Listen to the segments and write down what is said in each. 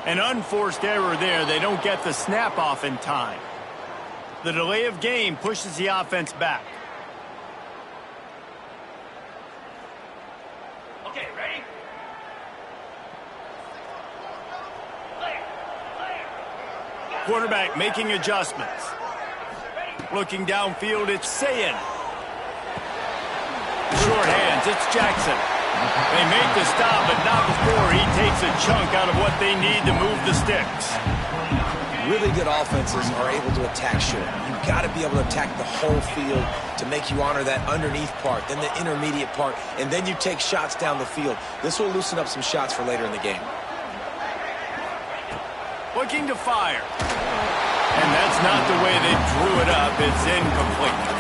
An unforced error there. They don't get the snap off in time. The delay of game pushes the offense back. Okay, ready? Quarterback making adjustments. Looking downfield, it's Sayin. Short hands, it's Jackson. They make the stop, but not before he takes a chunk out of what they need to move the sticks. Really good offenses are able to attack short. You've got to be able to attack the whole field to make you honor that underneath part, then the intermediate part, and then you take shots down the field. This will loosen up some shots for later in the game. Looking to fire. And that's not the way they drew it up. It's incomplete.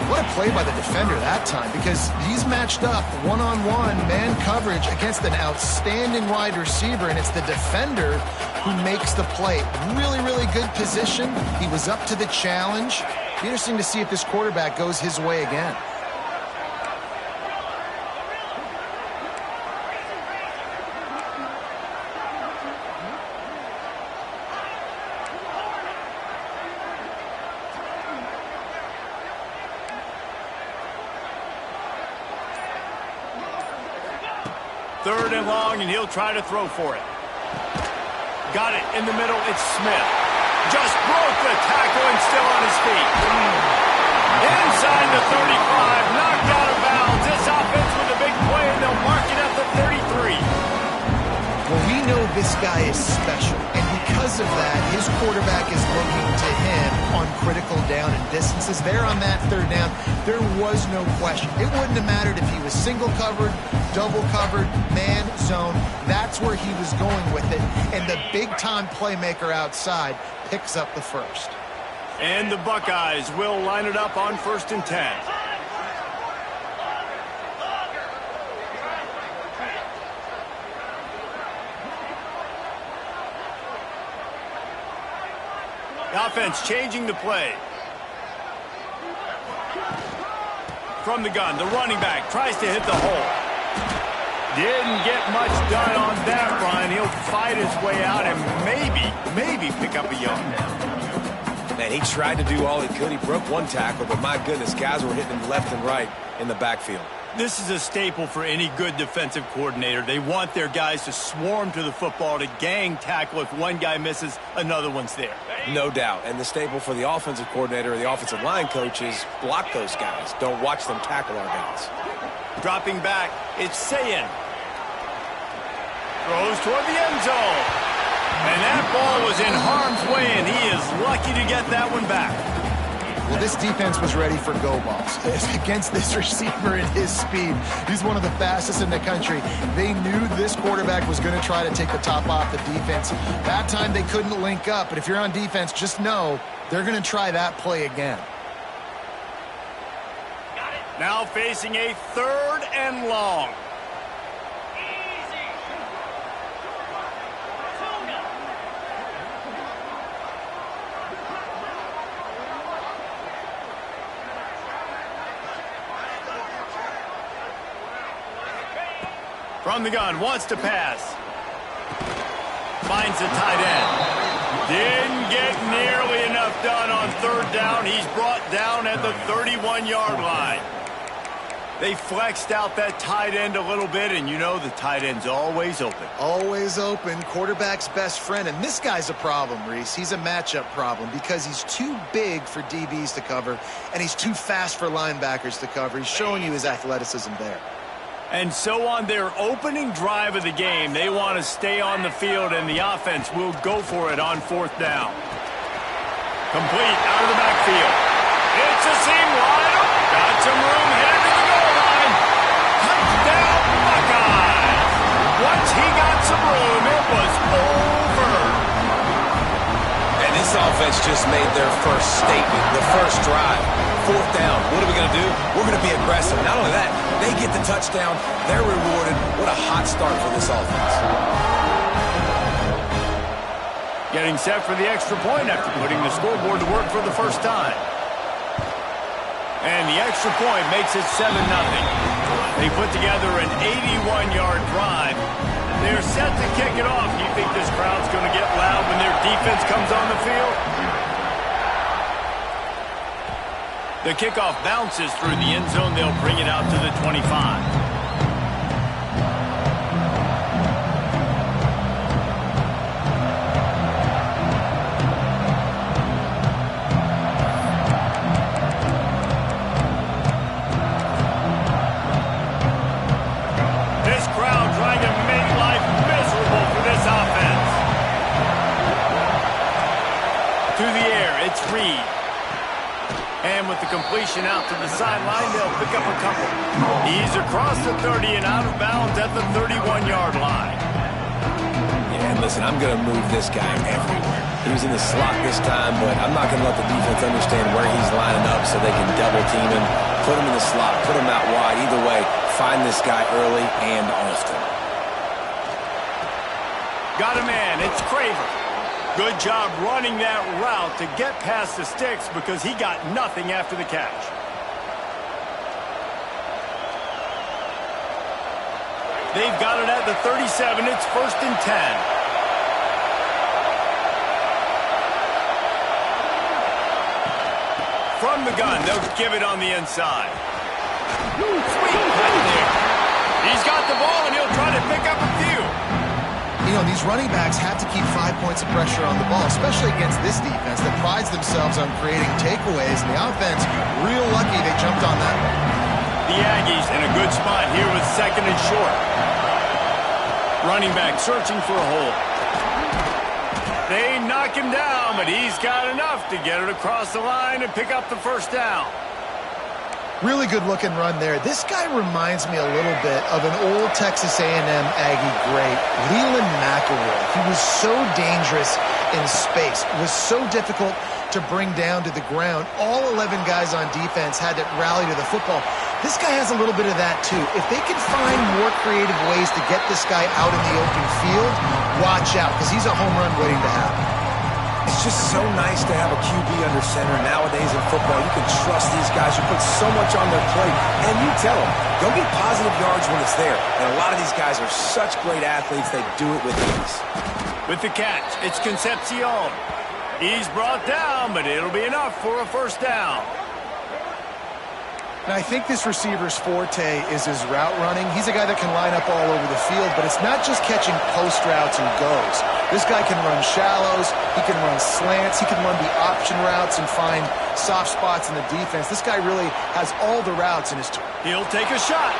What a play by the defender that time, because he's matched up one-on-one man coverage against an outstanding wide receiver, and it's the defender who makes the play. Really, really good position. He was up to the challenge. Be interesting to see if this quarterback goes his way again. Third and long, and he'll try to throw for it. Got it in the middle. It's Smith. Just broke the tackle and still on his feet. Inside the 35, knocked out of bounds. This offense with a big play, and they'll mark it at the 33. Well, we know this guy is special, and because of that, his quarterback is looking to him on critical down and distances. There on that third down, there was no question. It wouldn't have mattered if he was single covered, double covered, man, zone. That's where he was going with it, and the big-time playmaker outside picks up the first. And the Buckeyes will line it up on 1st and 10. The offense changing the play. From the gun, the running back tries to hit the hole. Didn't get much done on that run. He'll fight his way out and maybe pick up a yard. Man, he tried to do all he could. He broke one tackle, but my goodness, guys were hitting him left and right in the backfield. This is a staple for any good defensive coordinator. They want their guys to swarm to the football, to gang tackle. If one guy misses, another one's there. No doubt. And the staple for the offensive coordinator or the offensive line coach is block those guys. Don't watch them tackle our guys. Dropping back, it's Sayin. Throws toward the end zone. And that ball was in harm's way, and he is lucky to get that one back. Well, this defense was ready for go balls against this receiver and his speed. He's one of the fastest in the country. They knew this quarterback was going to try to take the top off the defense. That time they couldn't link up, but if you're on defense, just know they're going to try that play again. Now facing a 3rd and long. From the gun, wants to pass. Finds the tight end. Didn't get nearly enough done on 3rd down. He's brought down at the 31-yard line. They flexed out that tight end a little bit, and you know the tight end's always open. Always open, quarterback's best friend. And this guy's a problem, Reese. He's a matchup problem because he's too big for DBs to cover, and he's too fast for linebackers to cover. He's showing you his athleticism there. And so on their opening drive of the game, they want to stay on the field, and the offense will go for it on 4th down. Complete out of the backfield. It's a seam wide open. Got some room headed to the goal line. Touchdown, Buckeyes. Once he got some room, it was over. And this offense just made their first statement, the first drive. 4th down. What are we going to do? We're going to be aggressive. Not only that, they get the touchdown. They're rewarded. What a hot start for this offense. Getting set for the extra point after putting the scoreboard to work for the first time. And the extra point makes it 7-0. They put together an 81-yard drive. They're set to kick it off. You think this crowd's going to get loud when their defense comes on the field? The kickoff bounces through the end zone. They'll bring it out to the 25. Reed. And with the completion out to the sideline, they'll pick up a couple. He's across the 30 and out of bounds at the 31-yard line. Yeah, and listen, I'm going to move this guy everywhere. He was in the slot this time, but I'm not going to let the defense understand where he's lining up so they can double team him, put him in the slot, put him out wide. Either way, find this guy early and often. Got a man. It's Craver. Good job running that route to get past the sticks because he got nothing after the catch. They've got it at the 37. It's 1st and 10. From the gun, they'll give it on the inside. Sweet cut there. He's got the ball, and he'll try to pick up a few. You know, these running backs have to keep 5 points of pressure on the ball, especially against this defense that prides themselves on creating takeaways. And the offense, real lucky they jumped on that one. The Aggies in a good spot here with 2nd and short. Running back searching for a hole. They knock him down, but he's got enough to get it across the line and pick up the 1st down. Really good-looking run there. This guy reminds me a little bit of an old Texas A&M Aggie great, Leland McElroy. He was so dangerous in space. It was so difficult to bring down to the ground. All 11 guys on defense had to rally to the football. This guy has a little bit of that, too. If they can find more creative ways to get this guy out in the open field, watch out, because he's a home run waiting to happen. It's just so nice to have a QB under center. Nowadays in football, you can trust these guys who put so much on their plate. And you tell them, go get positive yards when it's there. And a lot of these guys are such great athletes, they do it with ease. With the catch, it's Concepcion. He's brought down, but it'll be enough for a 1st down. And I think this receiver's forte is his route running. He's a guy that can line up all over the field, but it's not just catching post routes and goes. This guy can run shallows, he can run slants, he can run the option routes and find soft spots in the defense. This guy really has all the routes in his turn. He'll take a shot.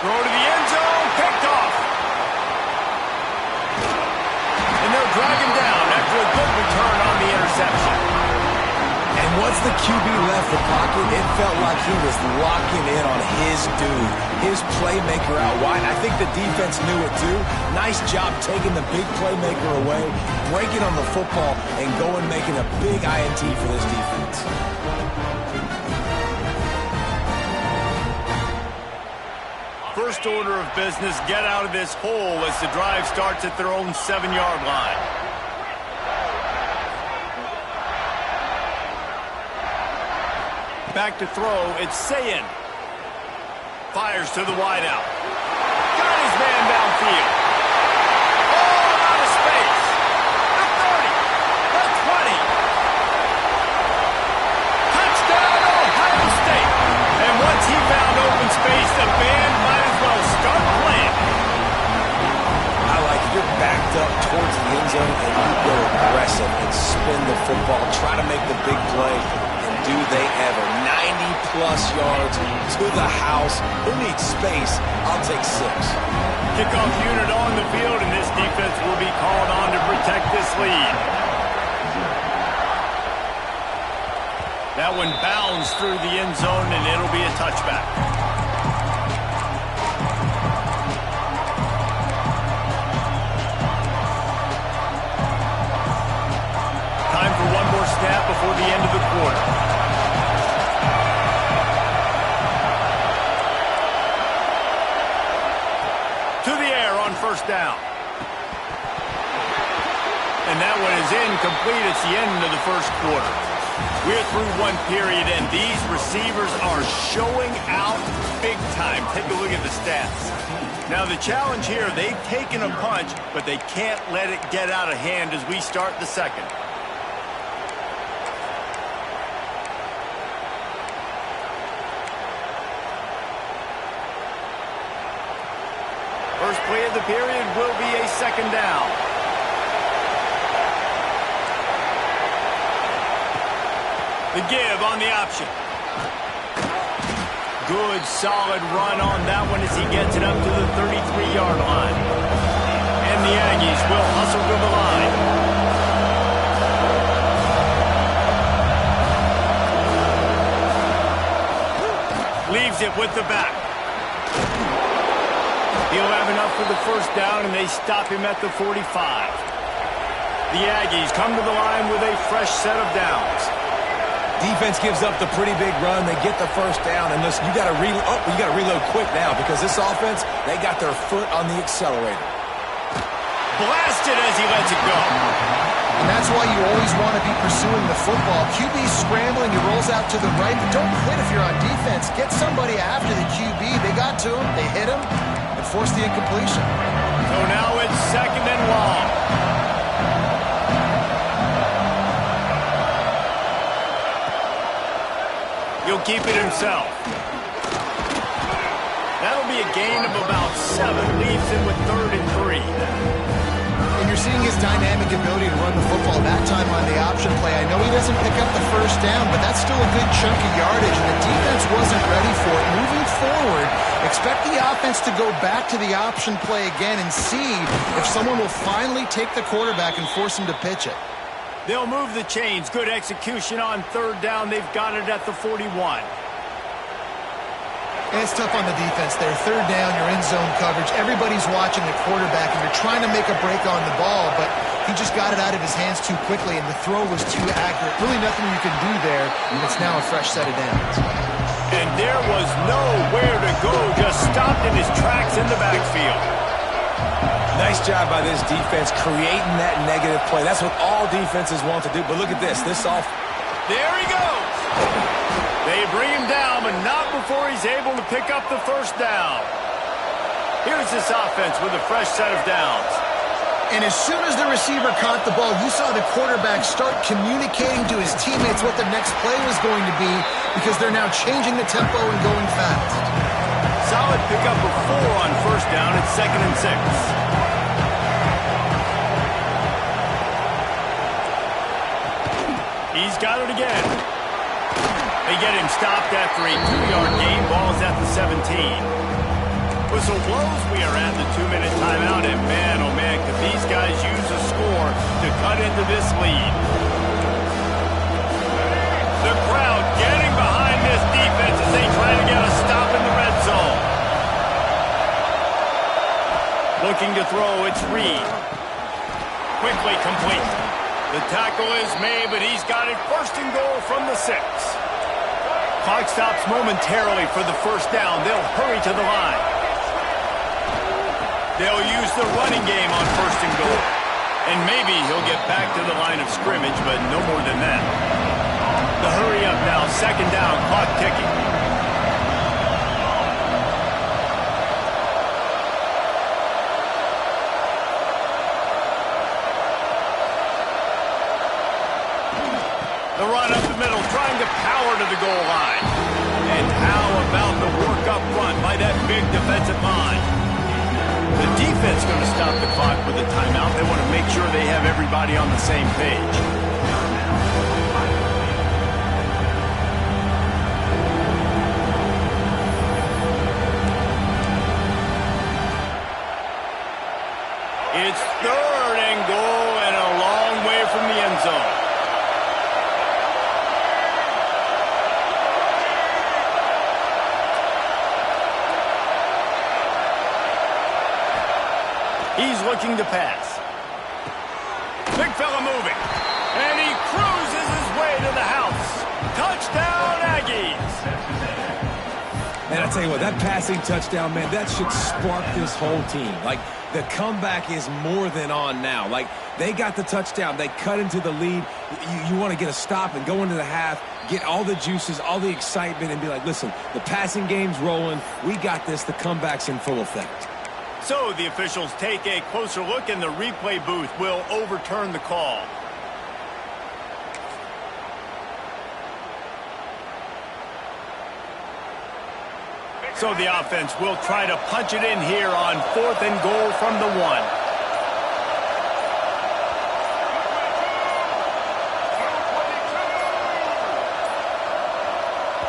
Throw to the end zone, picked off. And they'll drag him down after a good return on the interception. And once the QB left the pocket, it felt like he was locking in on his dude, his playmaker out wide. I think the defense knew it too. Nice job taking the big playmaker away, breaking on the football, and going making a big INT for this defense. First order of business, get out of this hole as the drive starts at their own 7-yard line. Back to throw, it's Sayin. Fires to the wideout. Got his man downfield. Oh, out of space. The 30, the 20. Touchdown, Ohio State. And once he found open space, the band might as well start playing. I like it. You're backed up towards the end zone, and you go aggressive and spin the football, try to make the big play. Do they ever? 90-plus yards to the house. Who needs space? I'll take 6. Kickoff unit on the field, and this defense will be called on to protect this lead. That one bounds through the end zone, and it'll be a touchback. Time for one more snap before the end of the quarter. First down. And that one is incomplete. It's the end of the first quarter. We're through one period, and these receivers are showing out big time. Take a look at the stats. Now the challenge here, they've taken a punch, but they can't let it get out of hand as we start the second. First play of the period will be a second down. The give on the option. Good, solid run on that one as he gets it up to the 33-yard line. And the Aggies will hustle to the line. Leaves it with the back. He'll have enough for the first down, and they stop him at the 45. The Aggies come to the line with a fresh set of downs. Defense gives up the pretty big run. They get the first down, and listen, you got to reload quick now because this offense, they got their foot on the accelerator. Blasted as he lets it go. And that's why you always want to be pursuing the football. QB's scrambling, he rolls out to the right. Don't quit if you're on defense. Get somebody after the QB. They got to him, they hit him, and forced the incompletion. So now it's second and long. He'll keep it himself. That'll be a gain of about 7. Leaves him with 3rd and 3. And you're seeing his dynamic ability to run the football. That time on the option play, I know he doesn't pick up the first down, but that's still a good chunk of yardage, and the defense wasn't ready for it. Moving forward, expect the offense to go back to the option play again and see if someone will finally take the quarterback and force him to pitch it. They'll move the chains. Good execution on 3rd down. They've got it at the 41. And it's tough on the defense there. 3rd down, you're in zone coverage. Everybody's watching the quarterback, and you're trying to make a break on the ball, but he just got it out of his hands too quickly, and the throw was too accurate. Really nothing you can do there, and it's now a fresh set of downs. And there was nowhere to go. Just stopped in his tracks in the backfield. Nice job by this defense creating that negative play. That's what all defenses want to do. But look at this. There he goes. They bring him down, but not before he's able to pick up the first down. Here's this offense with a fresh set of downs. And as soon as the receiver caught the ball, you saw the quarterback start communicating to his teammates what the next play was going to be because they're now changing the tempo and going fast. Solid pickup of 4 on first down. It's 2nd and 6. He's got it again. They get him stopped after a 2-yard gain. Ball's at the 17. Whistle blows. We are at the 2-minute timeout. And man, oh man, could these guys use a score to cut into this lead. The crowd getting behind this defense as they try to get a stop in the red zone. Looking to throw, it's Reed. Quickly complete. The tackle is made, but he's got it 1st and goal from the 6. Clock stops momentarily for the first down. They'll hurry to the line. They'll use the running game on 1st and goal. And maybe he'll get back to the line of scrimmage, but no more than that. The hurry up now, 2nd down, clock ticking. The run up the middle, trying to power to the goal line. And how about the work up front by that big defensive line? The defense going to stop the clock with a timeout. They want to make sure they have everybody on the same page. It's 3rd and goal and a long way from the end zone. He's looking to pass. Big fella moving. And he cruises his way to the house. Touchdown, Aggies. Man, I tell you what, that passing touchdown, man, that should spark this whole team. Like, the comeback is more than on now. Like, they got the touchdown. They cut into the lead. You want to get a stop and go into the half, get all the juices, all the excitement, and be like, listen, the passing game's rolling. We got this. The comeback's in full effect. So the officials take a closer look, and the replay booth will overturn the call. So the offense will try to punch it in here on 4th and goal from the 1.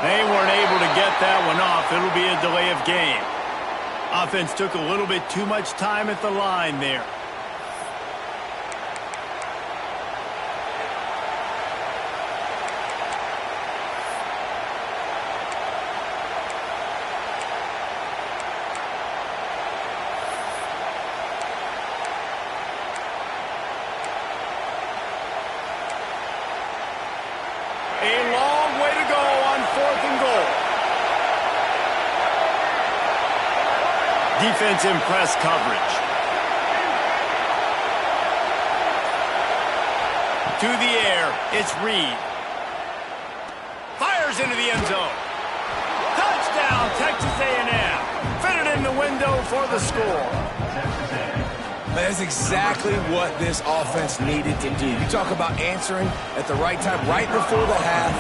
They weren't able to get that one off. It'll be a delay of game. Offense took a little bit too much time at the line there. A long way to go on 4th and goal. Defense in press coverage. To the air, it's Reed. Fires into the end zone. Touchdown, Texas A&M. Fitted in the window for the score. That's exactly what this offense needed to do. You talk about answering at the right time, right before the half,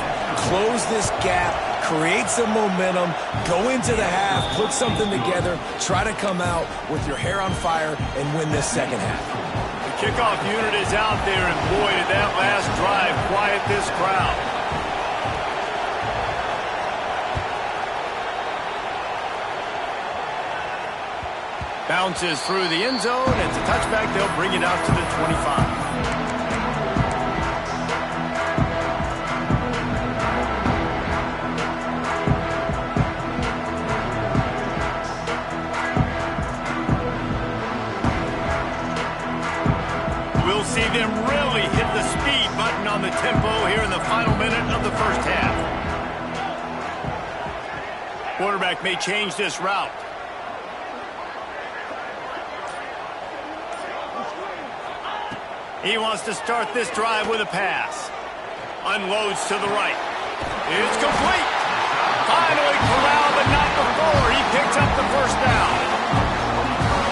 close this gap, create some momentum, go into the half, put something together, try to come out with your hair on fire and win this second half. The kickoff unit is out there, and boy, did that last drive quiet this crowd. Bounces through the end zone. It's a touchback. They'll bring it out to the 25. We'll see them really hit the speed button on the tempo here in the final minute of the first half. Quarterback may change this route. He wants to start this drive with a pass. Unloads to the right. It's complete. Finally corralled, but not before. He picks up the first down.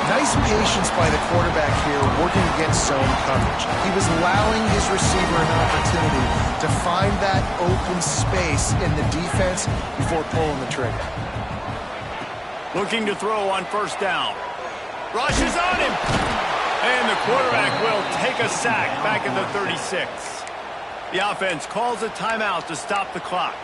Nice patience by the quarterback here working against zone coverage. He was allowing his receiver an opportunity to find that open space in the defense before pulling the trigger. Looking to throw on first down. Rushes on him. And the quarterback will take a sack back at the 36. The offense calls a timeout to stop the clock.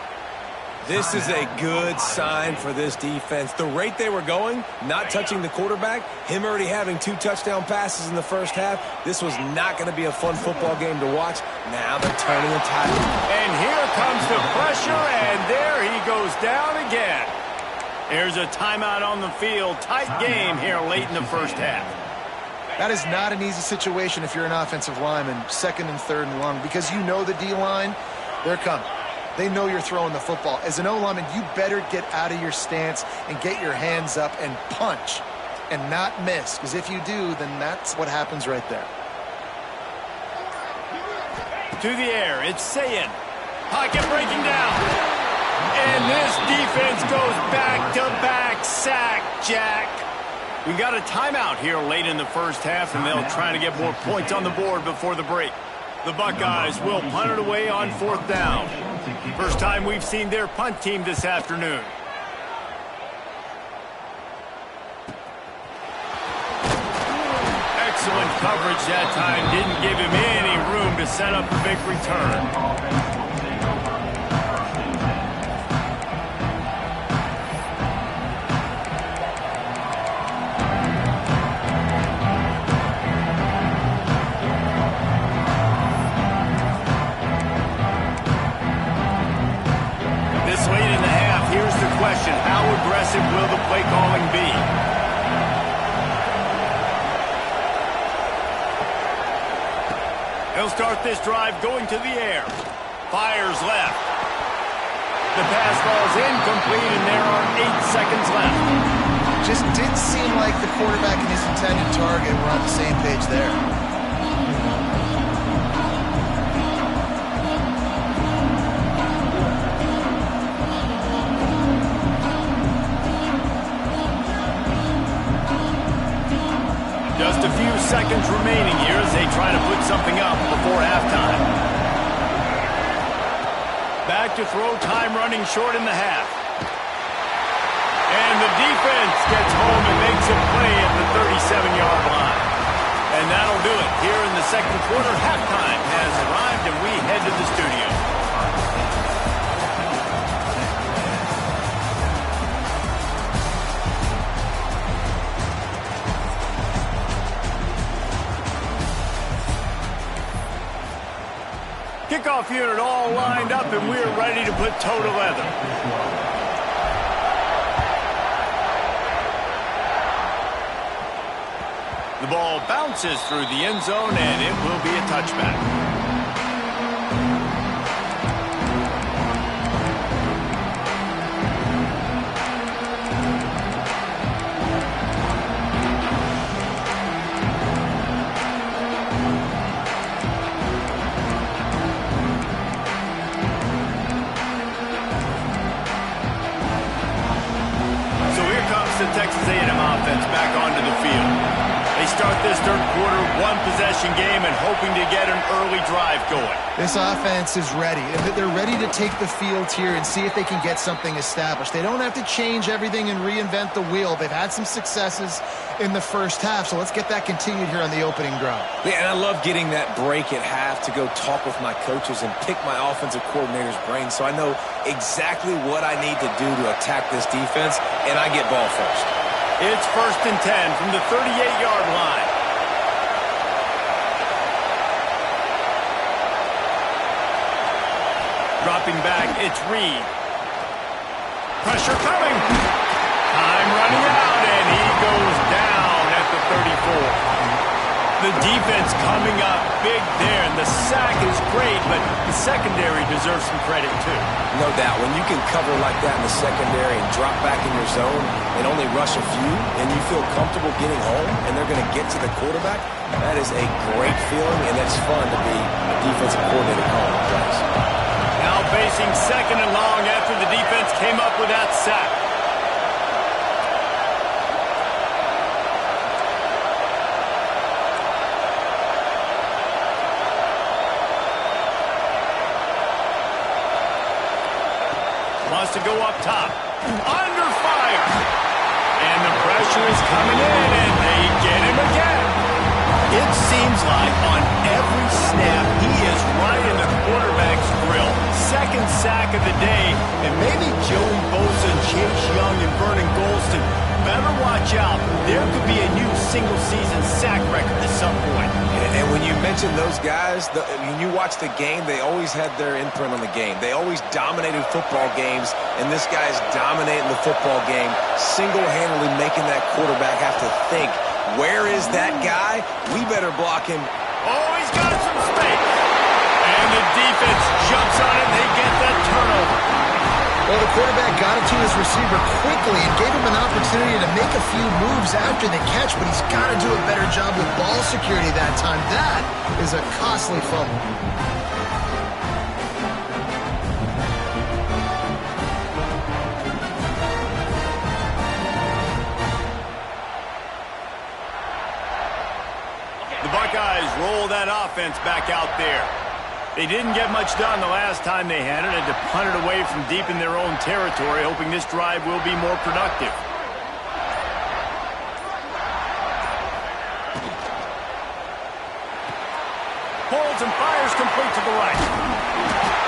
This is a good sign for this defense. The rate they were going, not touching the quarterback, him already having 2 touchdown passes in the first half, this was not going to be a fun football game to watch. Now they're turning the tide. And here comes the pressure, and there he goes down again. There's a timeout on the field. Tight game here late in the first half. That is not an easy situation if you're an offensive lineman, 2nd and 3rd and long, because you know the D-line, they're coming. They know you're throwing the football. As an O-lineman, you better get out of your stance and get your hands up and punch and not miss, because if you do, then that's what happens right there. To the air, it's Sayin. Pocket breaking down. And this defense goes back-to-back sack, Jack. We got a timeout here late in the first half, and they'll try to get more points on the board before the break. The Buckeyes will punt it away on 4th down. First time we've seen their punt team this afternoon. Excellent coverage that time. Didn't give him any room to set up the big return. Question, how aggressive will the play calling be? He'll start this drive going to the air. Fires left. The pass falls incomplete, and there are 8 seconds left. Just didn't seem like the quarterback and his intended target were on the same page there. Just a few seconds remaining here as they try to put something up before halftime. Back to throw, time running short in the half. And the defense gets home and makes a play at the 37-yard line. And that'll do it. Here in the second quarter, halftime has arrived, and we head to the studio. Kickoff unit all lined up, and we're ready to put toe to leather. The ball bounces through the end zone, and it will be a touchback. The Texas A&M offense back onto the field. They start this third quarter, one-possession game, and hoping to get an early drive going. This offense is ready. They're ready to take the field here and see if they can get something established. They don't have to change everything and reinvent the wheel. They've had some successes in the first half, so let's get that continued here on the opening drive. Yeah, and I love getting that break at half to go talk with my coaches and pick my offensive coordinator's brain so I know exactly what I need to do to attack this defense, and I get ball first. It's 1st and 10 from the 38-yard line. Dropping back, it's Reed. Pressure coming. Time running out, and he goes down at the 34. The defense coming up big there, and the sack is great, but the secondary deserves some credit too. No doubt. When you can cover like that in the secondary and drop back in your zone and only rush a few, and you feel comfortable getting home, and they're going to get to the quarterback, that is a great feeling, and it's fun to be a defensive coordinator calling plays. Now facing 2nd and long after the defense came up with that sack. Wants to go up top. Under fire. And the pressure is coming in, and they get him again. It seems like on every snap, he is right in the quarterback's grill. 2nd sack of the day, and maybe Joey Bosa, Chase Young, and Vernon Golston better watch out. There could be a new single-season sack record at some point. And when you mention those guys, when you watch the game, they always had their imprint on the game. They always dominated football games, and this guy's dominating the football game, single-handedly making that quarterback have to think, where is that guy? We better block him. Oh, he's got some space. And the defense jumps on it. They get that turnover. Well, the quarterback got it to his receiver quickly and gave him an opportunity to make a few moves after the catch, but he's got to do a better job with ball security that time. That is a costly fumble. The Buckeyes roll that offense back out there. They didn't get much done the last time they had it. Had to punt it away from deep in their own territory, hoping this drive will be more productive. Holds and fires complete to the right.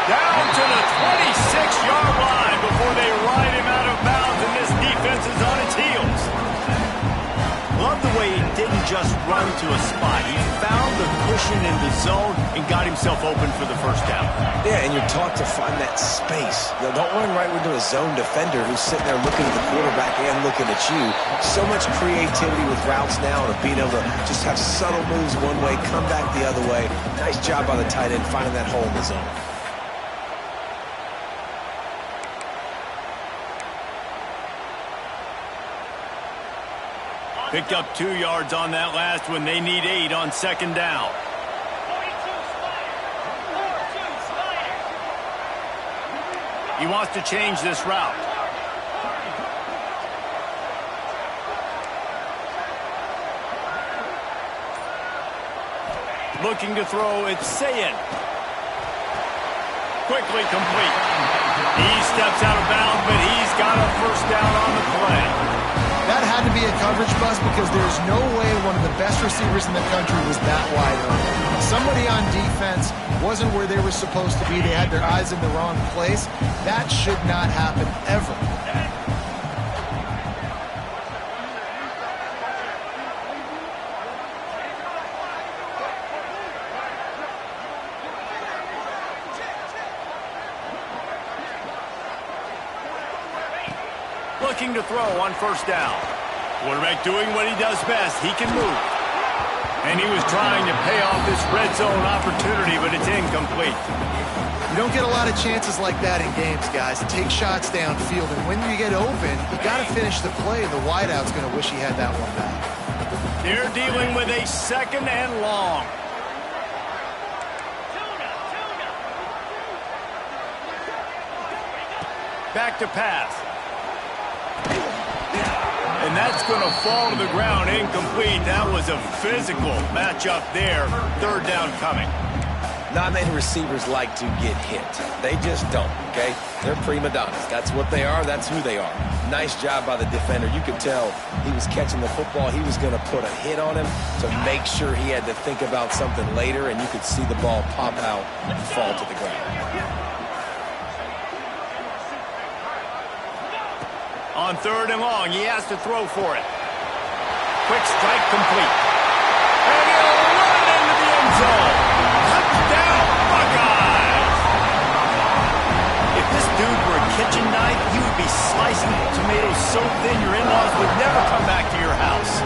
Down to the 26-yard line before they ride him out of bounds, and this defense is on its heels. Love the way he didn't just run to a spot. He found the cushion in the zone and got himself open for the first down. Yeah, and you're taught to find that space. You know, don't run right into a zone defender who's sitting there looking at the quarterback and looking at you. So much creativity with routes now and being able to just have subtle moves one way, come back the other way. Nice job by the tight end finding that hole in the zone. Picked up 2 yards on that last one. They need 8 on second down. He wants to change this route. Looking to throw, it's Sayin. Quickly complete. He steps out of bounds, but he's got a first down on the play. That had to be a coverage bust because there's no way one of the best receivers in the country was that wide open. Somebody on defense wasn't where they were supposed to be. They had their eyes in the wrong place. That should not happen ever. Looking to throw on first down. Quarterback doing what he does best. He can move. And he was trying to pay off this red zone opportunity, but it's incomplete. You don't get a lot of chances like that in games, guys. Take shots downfield, and when you get open, you got to finish the play. The wideout's going to wish he had that one back. They're dealing with a second and long. Back to pass. And that's going to fall to the ground incomplete. That was a physical matchup there. Third down coming. Not many receivers like to get hit. They just don't, okay? They're prima donnas. That's what they are. That's who they are. Nice job by the defender. You could tell he was catching the football. He was going to put a hit on him to make sure he had to think about something later, and you could see the ball pop out and fall to the ground. On third and long, he has to throw for it. Quick strike complete. And he'll run it into the end zone. Touchdown, Buckeyes! If this dude were a kitchen knife, you would be slicing tomatoes so thin your in-laws would never come back to your house.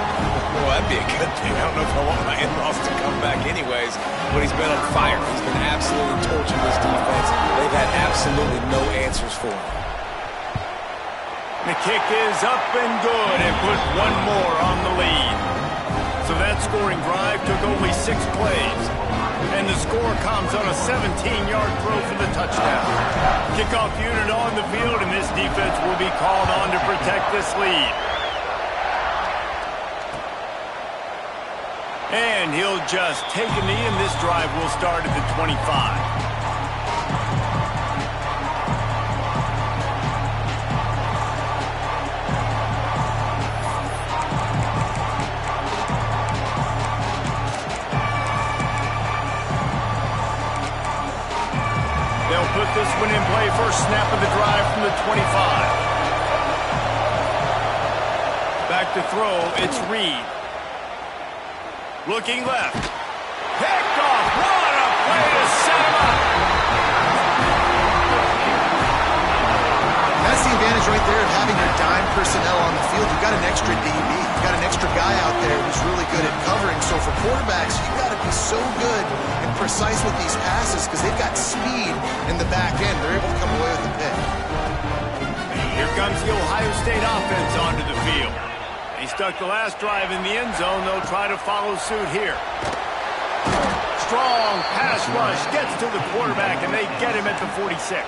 Well, that'd be a good thing. I don't know if I want my in-laws to come back anyways, but he's been on fire. He's been absolutely torching this defense. They've had absolutely no answers for him. The kick is up and good and put one more on the lead. So that scoring drive took only 6 plays. And the score comes on a 17-yard throw for the touchdown. Kickoff unit on the field, and this defense will be called on to protect this lead. And he'll just take a knee, and this drive will start at the 25. Put this one in play. First snap of the drive from the 25. Back to throw. It's Reed. Looking left. Picked off. What a play to set him up. That's the advantage right there of having your dime personnel on the field. You've got an extra DB. You've got an extra guy out there who's really good at covering. So for quarterbacks, you've got to be so good and precise with these passes because they've got speed in the back end. They're able to come away with the pick. Here comes the Ohio State offense onto the field. He stuck the last drive in the end zone. They'll try to follow suit here. Strong pass rush gets to the quarterback, and they get him at the 46.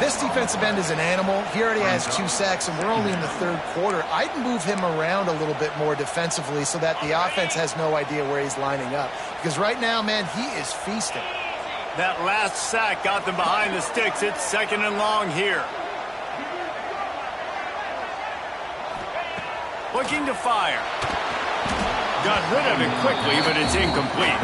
This defensive end is an animal. He already has 2 sacks, and we're only in the third quarter. I'd move him around a little bit more defensively so that the offense has no idea where he's lining up. Because right now, man, he is feasting. That last sack got them behind the sticks. It's second and long here. Looking to fire. Got rid of it quickly, but it's incomplete.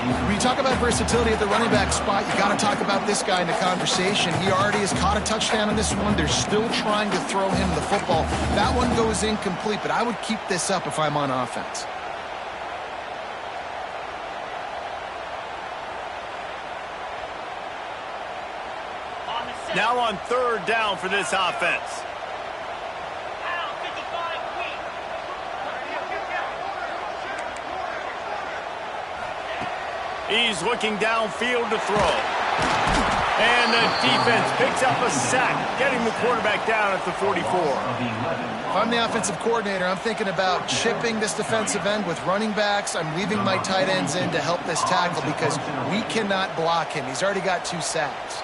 When you talk about versatility at the running back spot, you got to talk about this guy in the conversation. He already has caught a touchdown in this one. They're still trying to throw him the football. That one goes incomplete, but I would keep this up if I'm on offense. Now on third down for this offense. He's looking downfield to throw. And the defense picks up a sack, getting the quarterback down at the 44. If I'm the offensive coordinator, I'm thinking about chipping this defensive end with running backs. I'm leaving my tight ends in to help this tackle because we cannot block him. He's already got 2 sacks.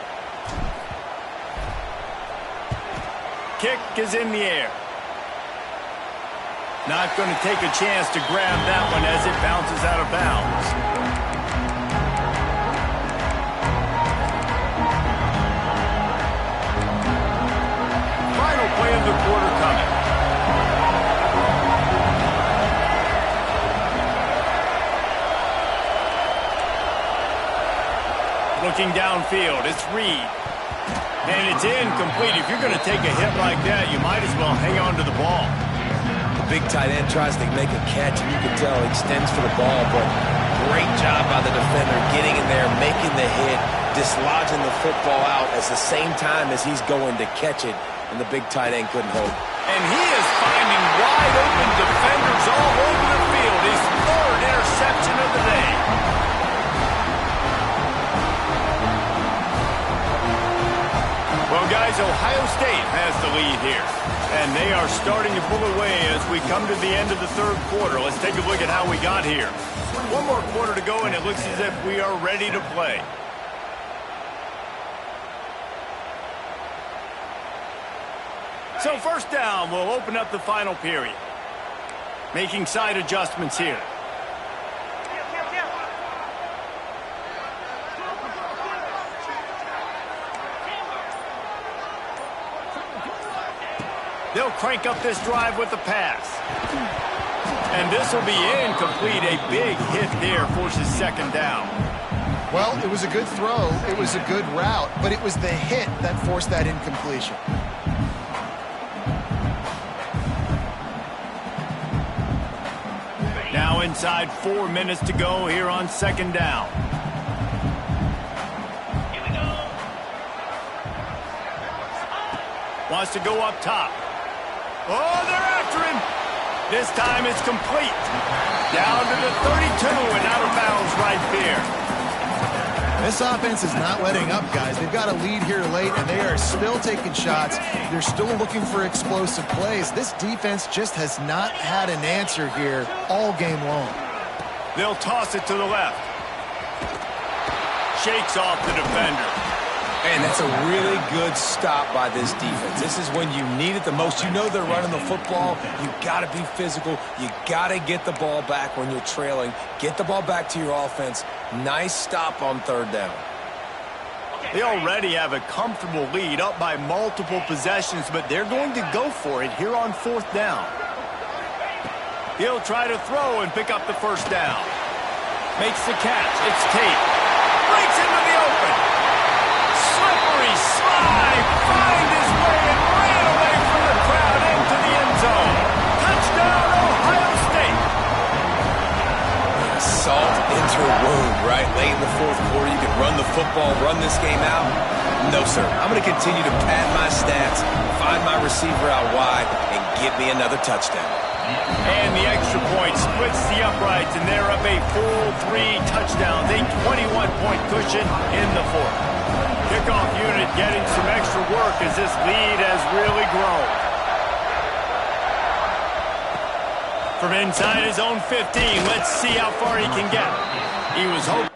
Kick is in the air. Not going to take a chance to grab that one as it bounces out of bounds. Final play of the quarter coming. Looking downfield, it's Reed. And it's incomplete. If you're going to take a hit like that, you might as well hang on to the ball. The big tight end tries to make a catch, and you can tell he extends for the ball, but great job by the defender getting in there, making the hit, dislodging the football out at the same time as he's going to catch it, and the big tight end couldn't hold it. And he is finding wide open defenders all over the field. His 3rd interception of the day. Well, guys, Ohio State has the lead here. And they are starting to pull away as we come to the end of the 3rd quarter. Let's take a look at how we got here. 1 more quarter to go, and it looks as if we are ready to play. So 1st down, we'll open up the final period. Making side adjustments here. They'll crank up this drive with the pass. And this will be incomplete. A big hit there forces 2nd down. Well, it was a good throw. It was a good route, but it was the hit that forced that incompletion. Now inside 4 minutes to go here on 2nd down. Wants to go up top. Oh, they're after him. This time it's complete. Down to the 32 and out of bounds right there. This offense is not letting up, guys. They've got a lead here late, and they are still taking shots. They're still looking for explosive plays. This defense just has not had an answer here all game long. They'll toss it to the left. Shakes off the defender. And that's a really good stop by this defense. This is when you need it the most. You know they're running the football. You got to be physical. You got to get the ball back when you're trailing. Get the ball back to your offense. Nice stop on 3rd down. They already have a comfortable lead up by multiple possessions, but they're going to go for it here on 4th down. He'll try to throw and pick up the 1st down. Makes the catch. It's Tate. Breaks into the open. Slippery slide, find his way and ran away from the crowd into the end zone. Touchdown, Ohio State. Salt into a wound, right? Late in the 4th quarter, you can run the football, run this game out. No, sir. I'm going to continue to pad my stats, find my receiver out wide, and get me another touchdown. And the extra point splits the uprights, and they're up a full 3 touchdowns, a 21-point cushion in the 4th. Kickoff unit getting some extra work as this lead has really grown. From inside his own 15, let's see how far he can get. He was hoping.